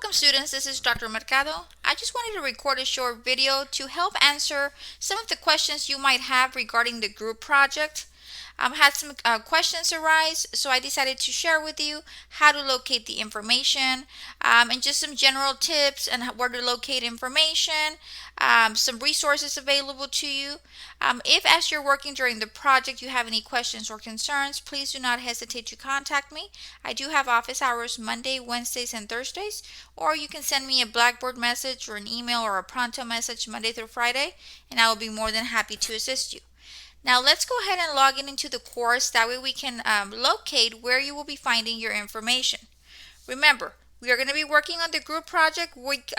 Welcome students, this is Dr. Mercado. I just wanted to record a short video to help answer some of the questions you might have regarding the group project. Had some questions arise, so I decided to share with you how to locate the information and just some general tips and where to locate information, some resources available to you. If as you're working during the project you have any questions or concerns, please do not hesitate to contact me. I do have office hours Monday, Wednesdays, and Thursdays, or you can send me a Blackboard message or an email or a Pronto message Monday through Friday, and I will be more than happy to assist you. Now let's go ahead and log in into the course. That way we can locate where you will be finding your information. Remember, we are going to be working on the group project week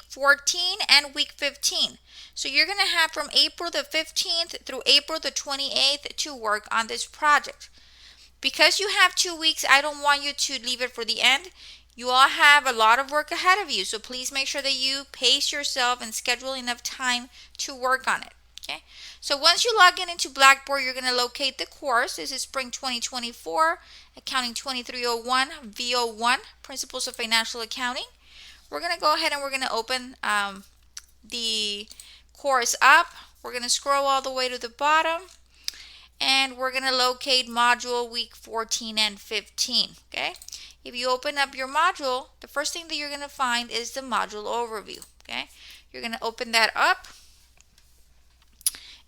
14 and week 15. So you're going to have from April the 15th through April the 28th to work on this project. Because you have 2 weeks, I don't want you to leave it for the end. You all have a lot of work ahead of you, so please make sure that you pace yourself and schedule enough time to work on it. Okay, so once you log in into Blackboard, you're going to locate the course. This is Spring 2024, Accounting 2301, VO1, Principles of Financial Accounting. We're going to go ahead and we're going to open the course up. We're going to scroll all the way to the bottom, and we're going to locate module week 14 and 15. Okay, if you open up your module, the first thing that you're going to find is the module overview. Okay, you're going to open that up,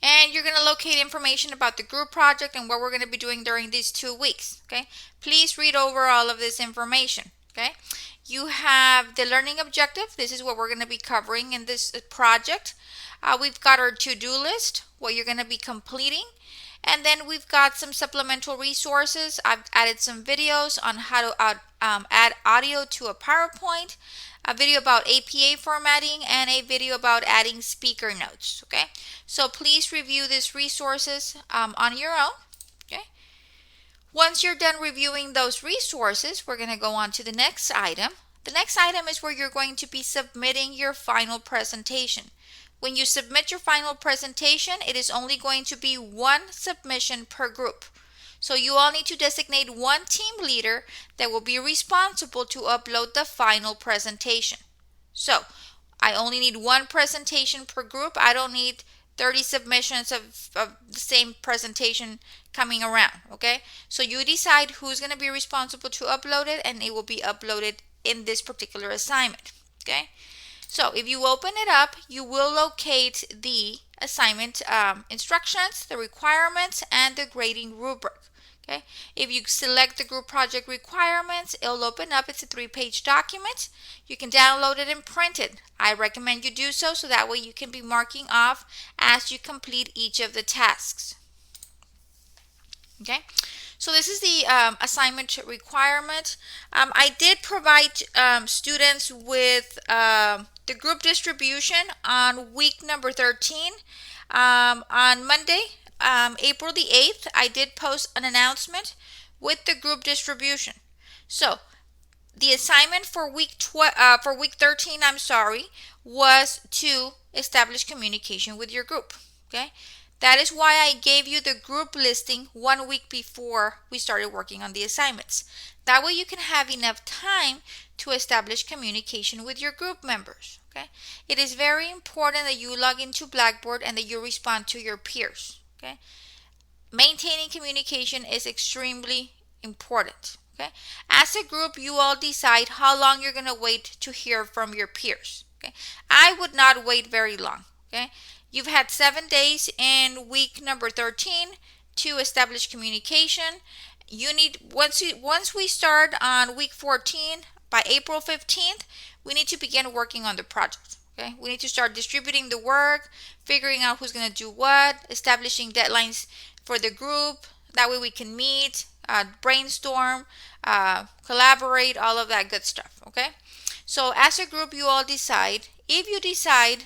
and you're going to locate information about the group project and what we're going to be doing during these 2 weeks. Okay, please read over all of this information. Okay, you have the learning objective. This is what we're going to be covering in this project. We've got our to-do list, what you're going to be completing. And then we've got some supplemental resources. I've added some videos on how to add audio to a PowerPoint, a video about APA formatting, and a video about adding speaker notes. Okay, so please review these resources on your own. Okay, once you're done reviewing those resources, we're going to go on to the next item. The next item is where you're going to be submitting your final presentation. When you submit your final presentation, it is only going to be one submission per group. So you all need to designate one team leader that will be responsible to upload the final presentation. So I only need one presentation per group. I don't need 30 submissions of the same presentation coming around. Okay, so you decide who's going to be responsible to upload it, and it will be uploaded in this particular assignment. Okay, so if you open it up, you will locate the assignment instructions, the requirements, and the grading rubric. Okay, if you select the group project requirements, it'll open up. It's a 3-page document. You can download it and print it. I recommend you do so that way you can be marking off as you complete each of the tasks. Okay, so this is the assignment requirement. I did provide students with the group distribution on week number 13. On Monday, April the 8th, I did post an announcement with the group distribution. So the assignment for week 13, was to establish communication with your group. Okay, that is why I gave you the group listing 1 week before we started working on the assignments. That way you can have enough time to establish communication with your group members. Okay, it is very important that you log into Blackboard and that you respond to your peers. Okay, maintaining communication is extremely important. Okay, as a group, you all decide how long you're going to wait to hear from your peers. Okay, I would not wait very long. Okay, you've had 7 days in week number 13 to establish communication. You need once we start on week 14, by April 15th, we need to begin working on the project. Okay, we need to start distributing the work, figuring out who's going to do what, establishing deadlines for the group. That way we can meet, brainstorm, collaborate, all of that good stuff. Okay, so as a group, you all decide. If you decide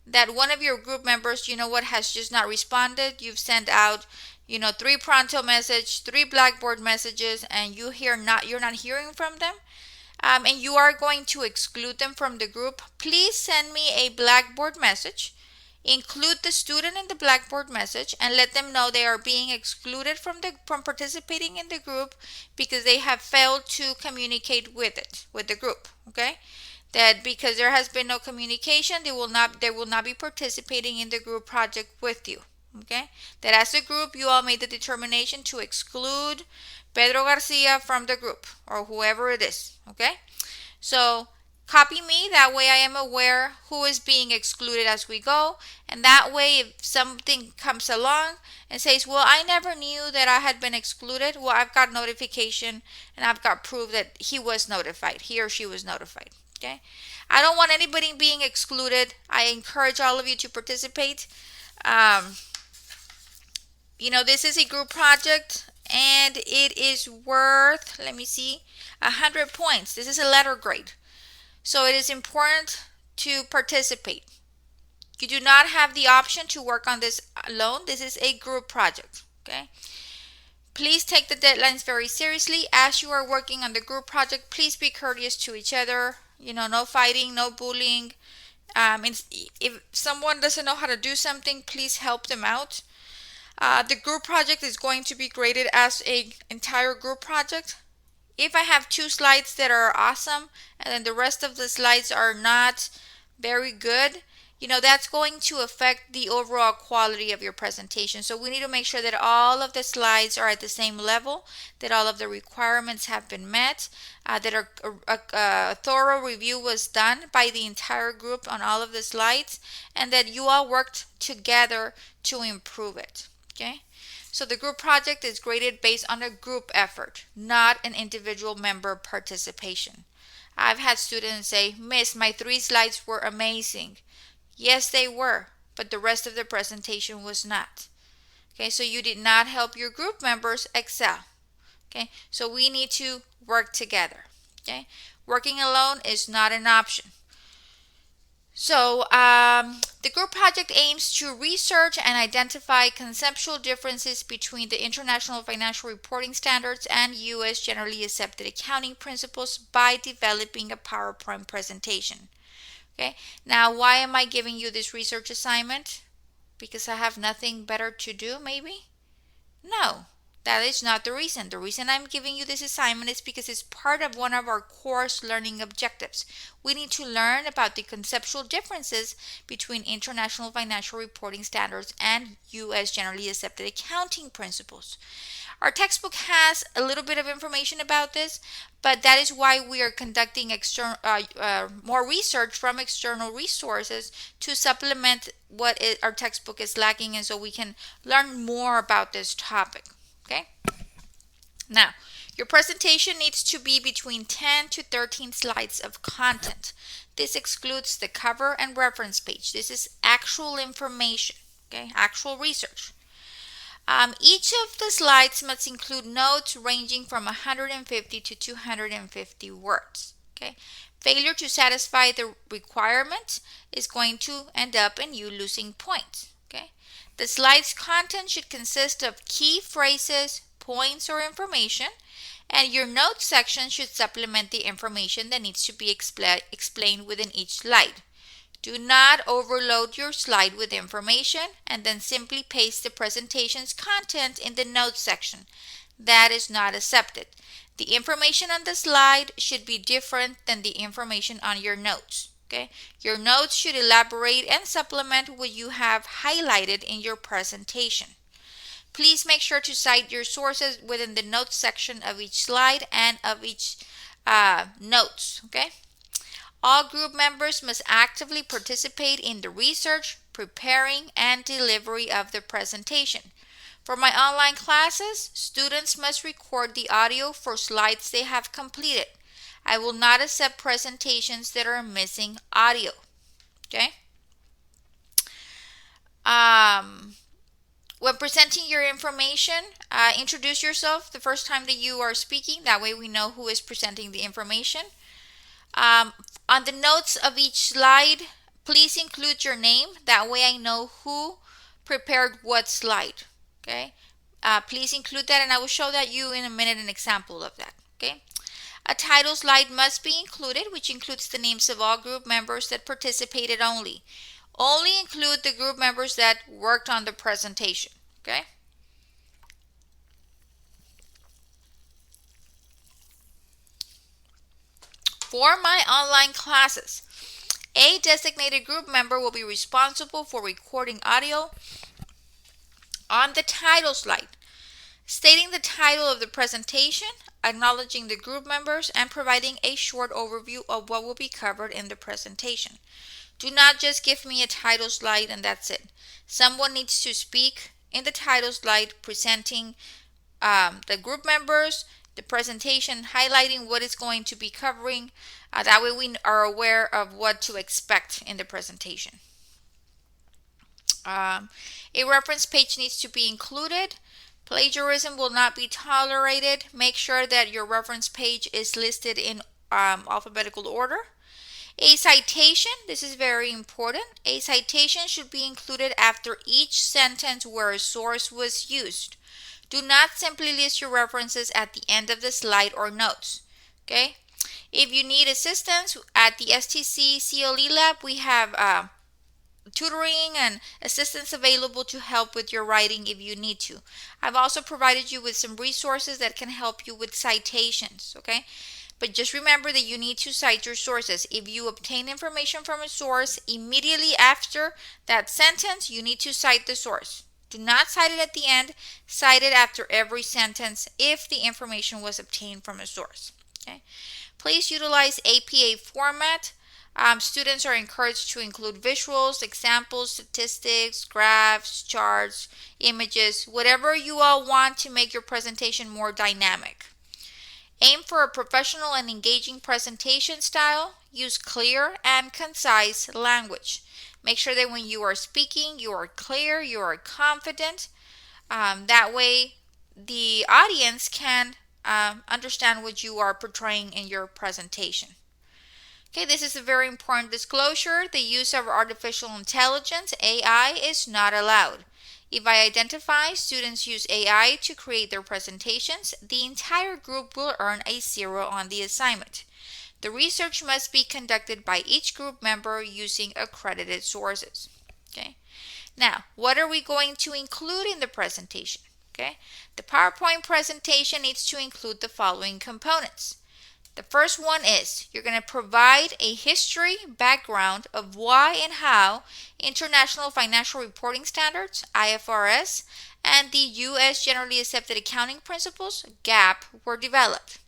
that one of your group members, has just not responded, you've sent out 3 Pronto message, 3 Blackboard messages, and you're not hearing from them, and you are going to exclude them from the group, please send me a Blackboard message. Include the student in the Blackboard message and let them know they are being excluded from participating in the group because they have failed to communicate with the group. Okay, that because there has been no communication, they will not be participating in the group project with you. Okay, that as a group you all made the determination to exclude Pedro Garcia from the group, or whoever it is. Okay, so copy me, that way I am aware who is being excluded as we go, and that way if something comes along and says, well, I never knew that I had been excluded, well, I've got notification and I've got proof that he or she was notified. Okay, I don't want anybody being excluded. I encourage all of you to participate. um, this is a group project and it is worth, let me see, 100 points. This is a letter grade. So it is important to participate. You do not have the option to work on this alone. This is a group project. Okay. Please take the deadlines very seriously. As you are working on the group project, please be courteous to each other. No fighting, no bullying. If someone doesn't know how to do something, please help them out. The group project is going to be graded as an entire group project. If I have 2 slides that are awesome and then the rest of the slides are not very good, that's going to affect the overall quality of your presentation. So we need to make sure that all of the slides are at the same level, that all of the requirements have been met, that a thorough review was done by the entire group on all of the slides, and that you all worked together to improve it. Okay? So the group project is graded based on a group effort, not an individual member participation. I've had students say, Miss, my 3 slides were amazing. Yes, they were, but the rest of the presentation was not. Okay, so you did not help your group members excel. Okay, so we need to work together. Okay, working alone is not an option. So the group project aims to research and identify conceptual differences between the International Financial Reporting Standards and U.S. Generally Accepted Accounting Principles by developing a PowerPoint presentation. Okay, now why am I giving you this research assignment? Because I have nothing better to do, maybe? No, that is not the reason. The reason I'm giving you this assignment is because it's part of one of our course learning objectives. We need to learn about the conceptual differences between International Financial Reporting Standards and U.S. Generally Accepted Accounting Principles. Our textbook has a little bit of information about this, but that is why we are conducting more research from external resources to supplement what our textbook is lacking, and so we can learn more about this topic. Okay? Now, your presentation needs to be between 10 to 13 slides of content. This excludes the cover and reference page. This is actual information, okay? Actual research. Each of the slides must include notes ranging from 150 to 250 words. Okay? Failure to satisfy the requirement is going to end up in you losing points. Okay? The slide's content should consist of key phrases, points, or information, and your notes section should supplement the information that needs to be explained within each slide. Do not overload your slide with information and then simply paste the presentation's content in the notes section. That is not accepted. The information on the slide should be different than the information on your notes. Okay? Your notes should elaborate and supplement what you have highlighted in your presentation. Please make sure to cite your sources within the notes section of each slide and of each notes. Okay? All group members must actively participate in the research, preparing, and delivery of the presentation. For my online classes, students must record the audio for slides they have completed. I will not accept presentations that are missing audio. Okay? When presenting your information, introduce yourself the first time that you are speaking. That way we know who is presenting the information. On the notes of each slide, please include your name. That way I know who prepared what slide. Okay? Please include that, and I will show that you in a minute an example of that. Okay? A title slide must be included, which includes the names of all group members that participated only. Only include the group members that worked on the presentation. Okay? For my online classes, a designated group member will be responsible for recording audio on the title slide, stating the title of the presentation, acknowledging the group members, and providing a short overview of what will be covered in the presentation. Do not just give me a title slide and that's it. Someone needs to speak in the title slide, presenting the group members, the presentation, highlighting what it's going to be covering. That way we are aware of what to expect in the presentation. A reference page needs to be included. Plagiarism will not be tolerated. Make sure that your reference page is listed in alphabetical order. A citation, this is very important. A citation should be included after each sentence where a source was used. Do not simply list your references at the end of the slide or notes. Okay? If you need assistance at the STC CLE Lab, we have tutoring and assistance available to help with your writing if you need to. I've also provided you with some resources that can help you with citations, okay? But just remember that you need to cite your sources. If you obtain information from a source, immediately after that sentence, you need to cite the source. Do not cite it at the end. Cite it after every sentence if the information was obtained from a source, okay? Please utilize APA format. Students are encouraged to include visuals, examples, statistics, graphs, charts, images, whatever you all want to make your presentation more dynamic. Aim for a professional and engaging presentation style. Use clear and concise language. Make sure that when you are speaking, you are clear, you are confident. That way, the audience can understand what you are portraying in your presentation. Okay, this is a very important disclosure. The use of artificial intelligence, AI, is not allowed. If I identify students use AI to create their presentations, the entire group will earn a 0 on the assignment. The research must be conducted by each group member using accredited sources. Okay. Now, what are we going to include in the presentation? Okay. The PowerPoint presentation needs to include the following components. The first one is you're going to provide a history background of why and how International Financial Reporting Standards, IFRS, and the U.S. Generally Accepted Accounting Principles, GAAP, were developed.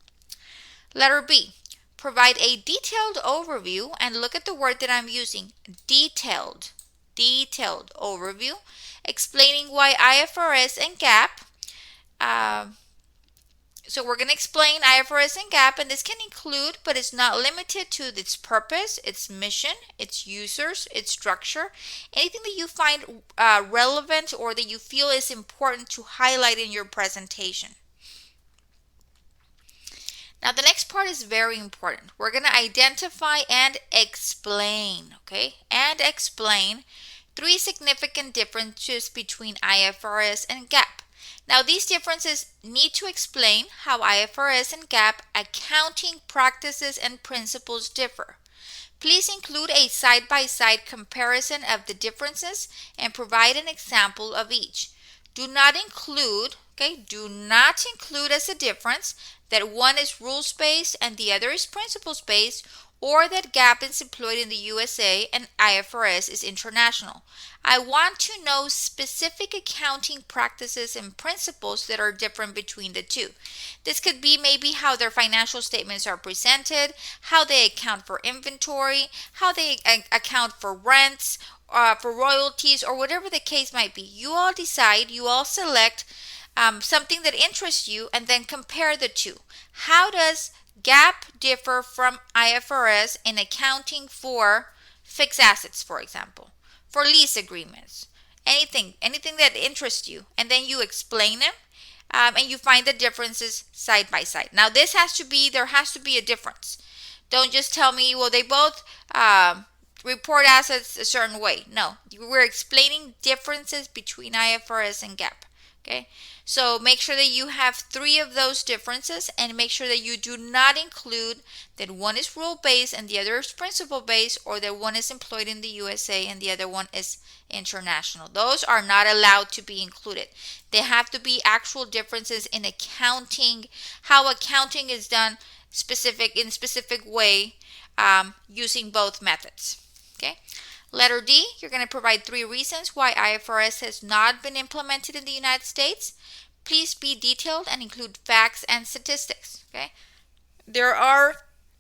Letter B, provide a detailed overview, and look at the word that I'm using, detailed overview, explaining why IFRS and GAAP. So we're going to explain IFRS and GAAP, and this can include, but it's not limited to, its purpose, its mission, its users, its structure, anything that you find relevant or that you feel is important to highlight in your presentation. Now the next part is very important. We're going to identify and explain, okay? And explain 3 significant differences between IFRS and GAAP. Now, these differences need to explain how IFRS and GAAP accounting practices and principles differ. Please include a side-by-side comparison of the differences and provide an example of each. Do not include as a difference that one is rules-based and the other is principles-based, or that GAAP is employed in the USA and IFRS is international. I want to know specific accounting practices and principles that are different between the two. This could be maybe how their financial statements are presented, how they account for inventory, how they account for rents, for royalties, or whatever the case might be. You all decide, you all select something that interests you and then compare the two. How does GAAP differ from IFRS in accounting for fixed assets, for example, for lease agreements, anything that interests you, and then you explain them, and you find the differences side by side. Now, there has to be a difference. Don't just tell me, well, they both report assets a certain way. No, we're explaining differences between IFRS and GAAP. Okay, so make sure that you have 3 of those differences, and make sure that you do not include that one is rule-based and the other is principle-based, or that one is employed in the USA and the other one is international. Those are not allowed to be included. They have to be actual differences in accounting, how accounting is done specific way using both methods. Okay. Letter D, you're going to provide 3 reasons why IFRS has not been implemented in the United States. Please be detailed and include facts and statistics. Okay. There are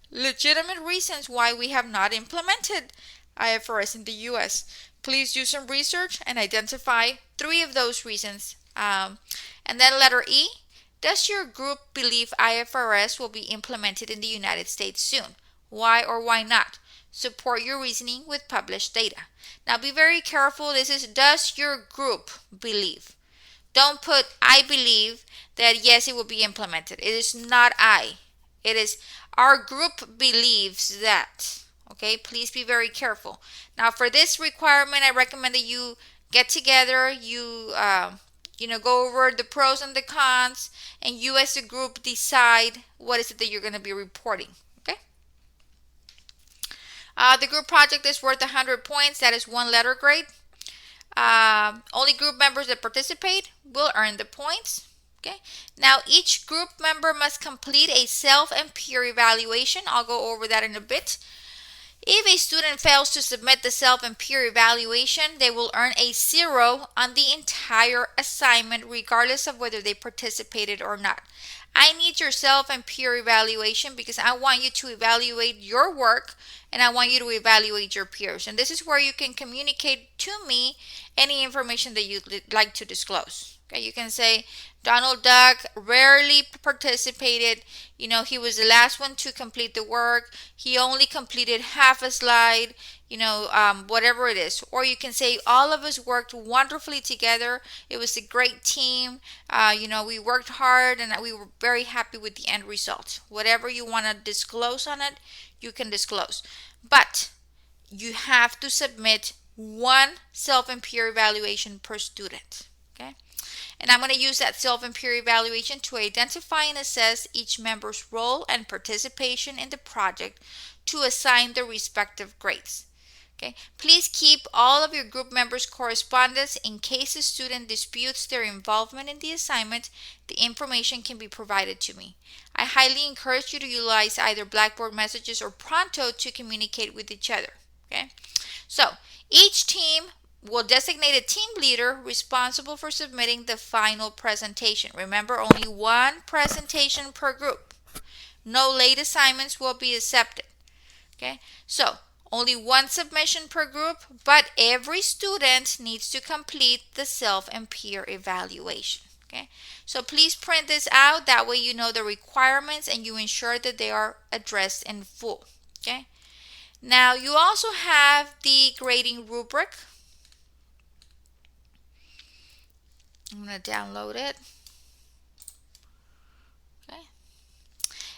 legitimate reasons why we have not implemented IFRS in the US. Please do some research and identify 3 of those reasons. And then letter E, does your group believe IFRS will be implemented in the United States soon? Why or why not? Support your reasoning with published data. Now be very careful. This is does your group believe. Don't put I believe that yes, it will be implemented. It is not I. It is our group believes that. Okay, please be very careful. Now for this requirement, I recommend that you get together, you go over the pros and the cons, and you as a group decide what is it that you're going to be reporting. Okay. The group project is worth 100 points. That is 1 letter grade. Only group members that participate will earn the points. Okay. Now each group member must complete a self and peer evaluation. I'll go over that in a bit. If a student fails to submit the self and peer evaluation, they will earn a 0 on the entire assignment regardless of whether they participated or not. I need your self and peer evaluation because I want you to evaluate your work and I want you to evaluate your peers. And this is where you can communicate to me any information that you'd like to disclose. Okay, you can say Donald Duck rarely participated. He was the last one to complete the work. He only completed half a slide, whatever it is. Or you can say all of us worked wonderfully together. It was a great team. We worked hard and we were very happy with the end result. Whatever you want to disclose on it, you can disclose. But you have to submit 1 self and peer evaluation per student. Okay. And I'm going to use that self and peer evaluation to identify and assess each member's role and participation in the project to assign the respective grades. Okay. Please keep all of your group members' correspondence in case a student disputes their involvement in the assignment. The information can be provided to me. I highly encourage you to utilize either Blackboard Messages or Pronto to communicate with each other. Okay. So each team will designate a team leader responsible for submitting the final presentation. Remember, only 1 presentation per group. No late assignments will be accepted. Okay, so only 1 submission per group, but every student needs to complete the self and peer evaluation. Okay, so please print this out. That way you know the requirements and you ensure that they are addressed in full. Okay, now you also have the grading rubric. I'm going to download it. Okay.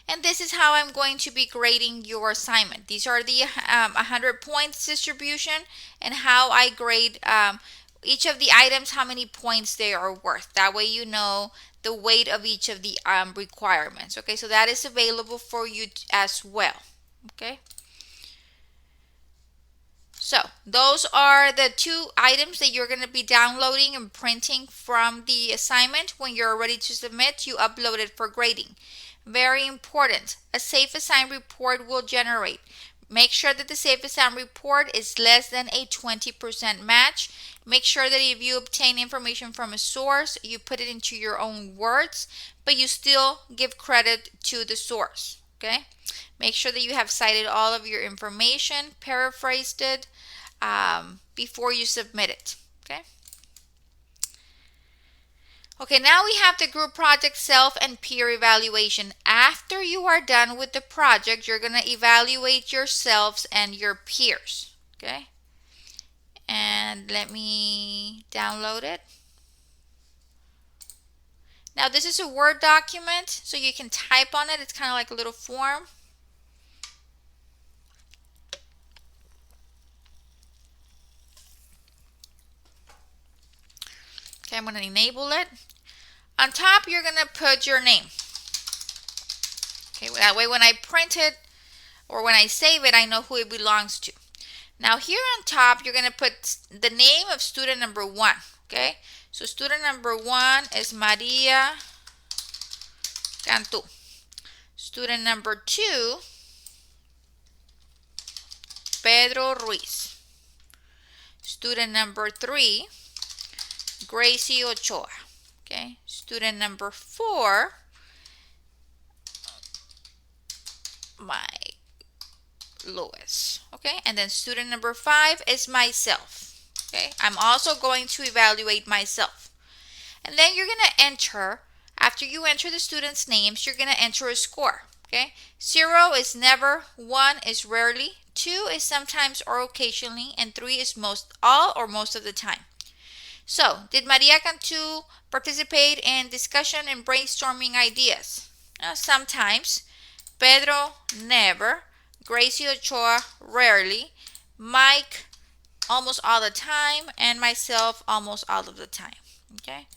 And this is how I'm going to be grading your assignment. These are the 100 points distribution and how I grade each of the items, how many points they are worth. That way you know the weight of each of the requirements. Okay, so that is available for you as well. Okay. So those are the 2 items that you're going to be downloading and printing from the assignment. When you're ready to submit, you upload it for grading. Very important. A Safe Assign report will generate. Make sure that the Safe Assign report is less than a 20% match. Make sure that if you obtain information from a source, you put it into your own words, but you still give credit to the source. Okay? Make sure that you have cited all of your information, paraphrased it before you submit it. Okay. Okay, now we have the group project self and peer evaluation. After you are done with the project, you're going to evaluate yourselves and your peers. Okay. And let me download it. Now this is a Word document, so you can type on it. It's kind of like a little form. Okay, I'm going to enable it. On top, you're going to put your name. Okay, that way when I print it or when I save it, I know who it belongs to. Now here on top, you're going to put the name of student number 1. Okay, so student number 1 is Maria Cantu. Student number 2, Pedro Ruiz. Student number 3, Gracie Ochoa. Okay. Student number 4, Mike Lewis. Okay. And then student number 5 is myself. Okay. I'm also going to evaluate myself. And then you're going to enter, after you enter the students' names, you're going to enter a score. Okay. 0 is never, 1 is rarely, 2 is sometimes or occasionally, and 3 is all or most of the time. So, did Maria Cantu participate in discussion and brainstorming ideas? Sometimes. Pedro, never. Gracie Ochoa, rarely. Mike, almost all the time. And myself, almost all of the time. Okay?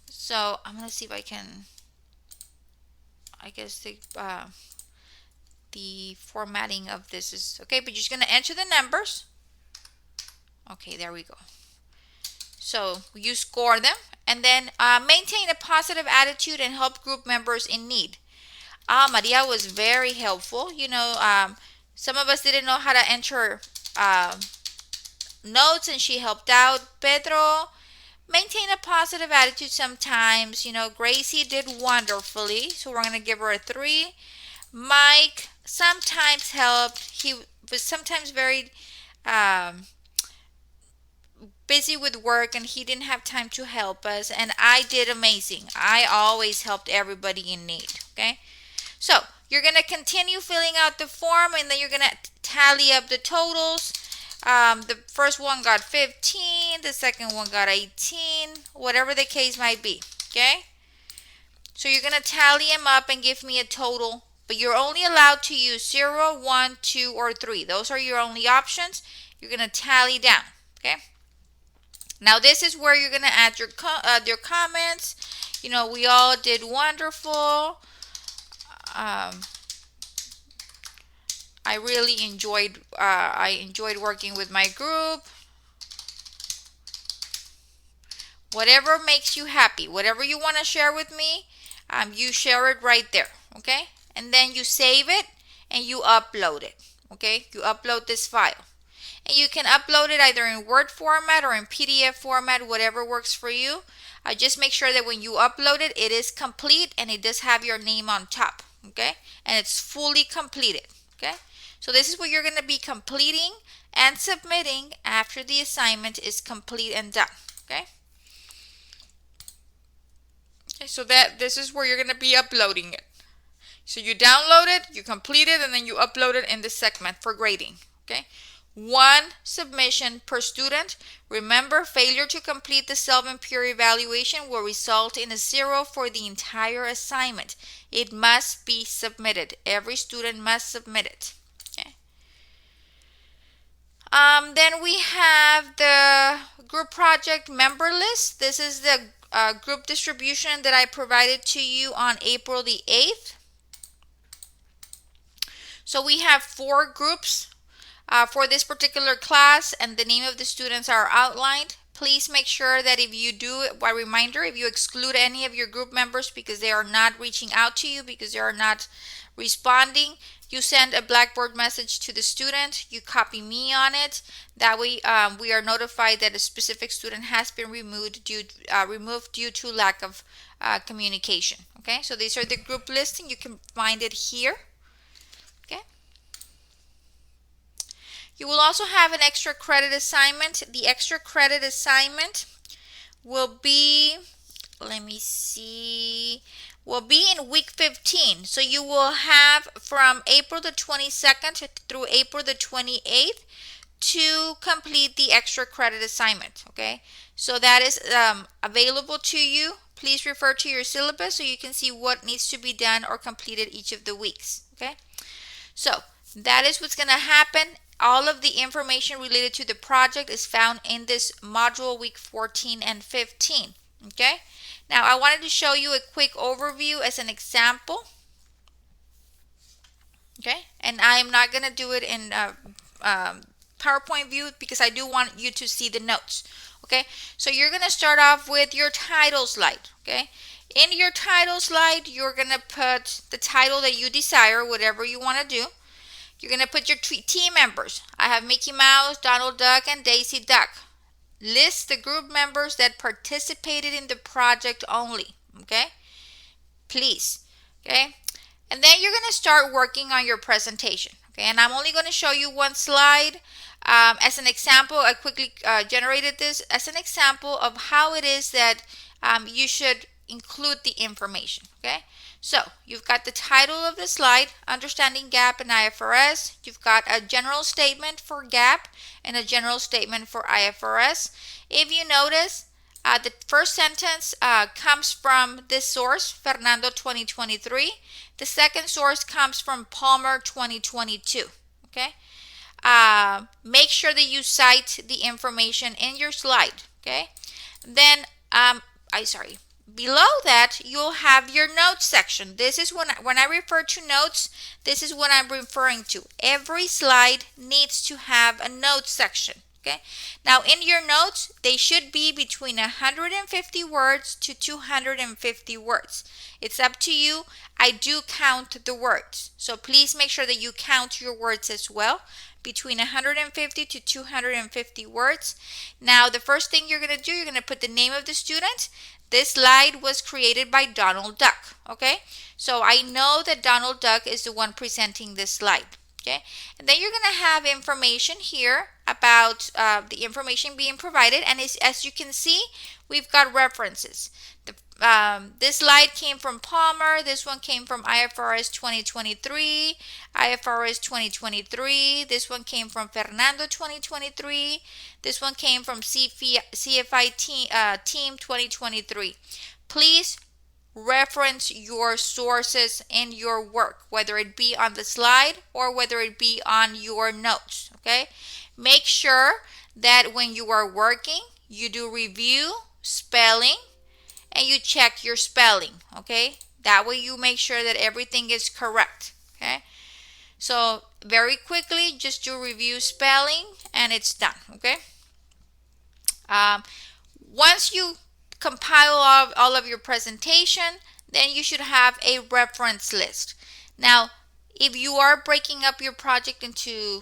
So, I'm going to see if I can, I guess the formatting of this is, okay, but you're just going to enter the numbers. Okay, there we go. So you score them, and then maintain a positive attitude and help group members in need. Maria was very helpful. Some of us didn't know how to enter notes, and she helped out. Pedro, maintain a positive attitude sometimes. Gracie did wonderfully, so we're going to give her a 3. Mike sometimes helped. He was sometimes very busy with work and he didn't have time to help us, and I did amazing. I always helped everybody in need. Okay, so you're going to continue filling out the form, and then you're going to tally up the totals. The first one got 15, the second one got 18, whatever the case might be. Okay, so you're going to tally them up and give me a total, but you're only allowed to use 0, 1, 2, or 3. Those are your only options. You're going to tally down. Okay, now this is where you're going to add your comments. We all did wonderful. I really enjoyed working with my group. Whatever makes you happy, whatever you want to share with me, you share it right there. Okay, and then you save it and you upload it. Okay, you upload this file. And you can upload it either in Word format or in PDF format, whatever works for you. Just make sure that when you upload it, it is complete and it does have your name on top. Okay, and it's fully completed. Okay, so this is what you're going to be completing and submitting after the assignment is complete and done. Okay, so this is where you're going to be uploading it. So you download it, you complete it, and then you upload it in this segment for grading. Okay. 1 submission per student. Remember, failure to complete the self and peer evaluation will result in a 0 for the entire assignment. It must be submitted. Every student must submit it. Okay. Then we have the group project member list. This is the group distribution that I provided to you on April the 8th. So we have 4 groups for this particular class, and the name of the students are outlined. Please make sure that if you do, a reminder, if you exclude any of your group members because they are not reaching out to you, because they are not responding, you send a Blackboard message to the student, you copy me on it. That way we are notified that a specific student has been removed due to lack of communication. Okay, so these are the group lists, and you can find it here. Okay. You will also have an extra credit assignment. The extra credit assignment will be, will be in week 15. So you will have from April the 22nd through April the 28th to complete the extra credit assignment. Okay, so that is available to you. Please refer to your syllabus so you can see what needs to be done or completed each of the weeks. Okay, so that is what's going to happen. All of the information related to the project is found in this module week 14 and 15. Okay, now I wanted to show you a quick overview as an example. Okay, and I am not going to do it in PowerPoint view because I do want you to see the notes. Okay, so you're going to start off with your title slide. Okay, In your title slide, you're going to put the title that you desire, whatever you want to do. You're going to put your team members. I have Mickey Mouse, Donald Duck, and Daisy Duck. List the group members that participated in the project only, okay? Please, okay? And then you're going to start working on your presentation, okay? And I'm only going to show you one slide as an example. I quickly generated this as an example of how it is that you should include the information, okay? So you've got the title of the slide, Understanding GAAP and IFRS. You've got a general statement for GAAP and a general statement for IFRS. If you notice, the first sentence comes from this source, Fernando 2023. The second source comes from Palmer 2022, okay? Make sure that you cite the information in your slide, okay? Then, below that, you'll have your notes section. This is when I refer to notes, this is what I'm referring to. Every slide needs to have a notes section, okay? Now, in your notes, they should be between 150 words to 250 words. It's up to you. I do count the words, so please make sure that you count your words as well. Between 150 to 250 words. Now, the first thing you're going to do, you're going to put the name of the student. This slide was created by Donald Duck, okay? So I know that Donald Duck is the one presenting this slide, okay? And then you're going to have information here about the information being provided. And as you can see, we've got references. This slide came from Palmer. This one came from IFRS 2023. IFRS 2023. This one came from Fernando 2023. This one came from CFI Team 2023. Please reference your sources in your work, whether it be on the slide or whether it be on your notes, okay? Make sure that when you are working, you do review, spelling, and you check your spelling, okay? That way you make sure that everything is correct, okay? So very quickly, just do review spelling and it's done, okay? Once you compile all of your presentation, then you should have a reference list. Now, if you are breaking up your project into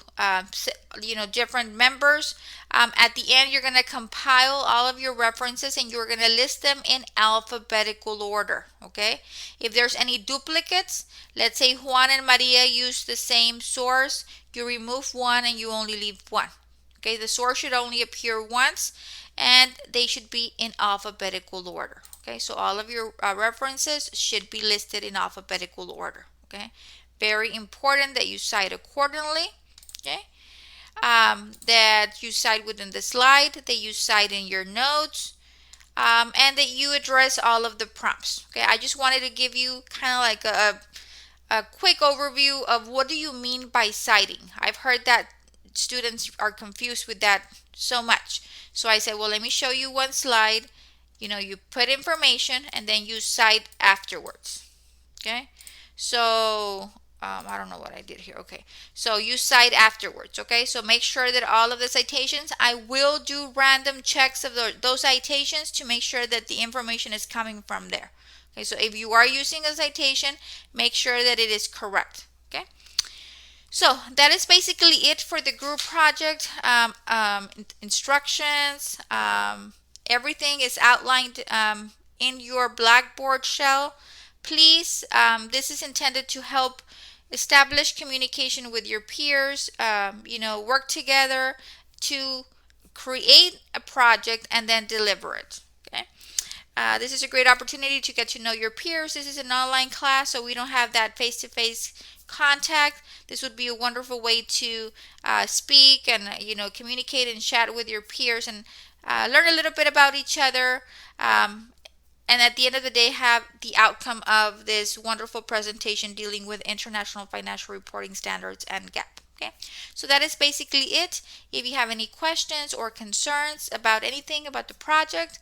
different members, at the end you're going to compile all of your references and you're going to list them in alphabetical order, okay? If there's any duplicates, let's say Juan and Maria use the same source, you remove one and you only leave one, okay? The source should only appear once and they should be in alphabetical order, okay? So all of your references should be listed in alphabetical order, okay? Very important that you cite accordingly, okay? That you cite within the slide, that you cite in your notes, and that you address all of the prompts, okay? I just wanted to give you kind of like a quick overview of what do you mean by citing. I've heard that students are confused with that so much. So I said, well, let me show you one slide. You put information and then you cite afterwards, okay? So I don't know what I did here. Okay, so you cite afterwards. Okay, so make sure that all of the citations, I will do random checks of those citations to make sure that the information is coming from there. Okay, so if you are using a citation, make sure that it is correct. Okay, so that is basically it for the group project. Instructions, everything is outlined in your Blackboard shell. Please, this is intended to help establish communication with your peers, work together to create a project and then deliver it, okay? This is a great opportunity to get to know your peers. This is an online class, so we don't have that face-to-face contact. This would be a wonderful way to speak and, communicate and chat with your peers and learn a little bit about each other. And at the end of the day, have the outcome of this wonderful presentation dealing with international financial reporting standards and GAAP. Okay, so that is basically it. If you have any questions or concerns about anything about the project,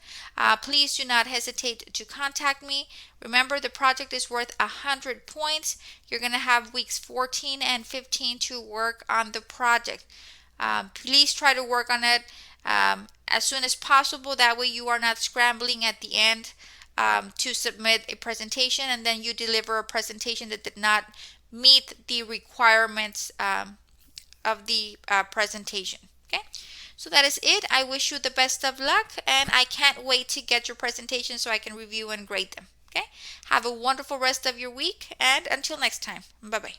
please do not hesitate to contact me. Remember, the project is worth 100 points. You're going to have weeks 14 and 15 to work on the project. Please try to work on it as soon as possible. That way you are not scrambling at the end to submit a presentation, and then you deliver a presentation that did not meet the requirements of the presentation. Okay, so that is it. I wish you the best of luck, and I can't wait to get your presentation so I can review and grade them. Okay, have a wonderful rest of your week, and until next time, bye bye.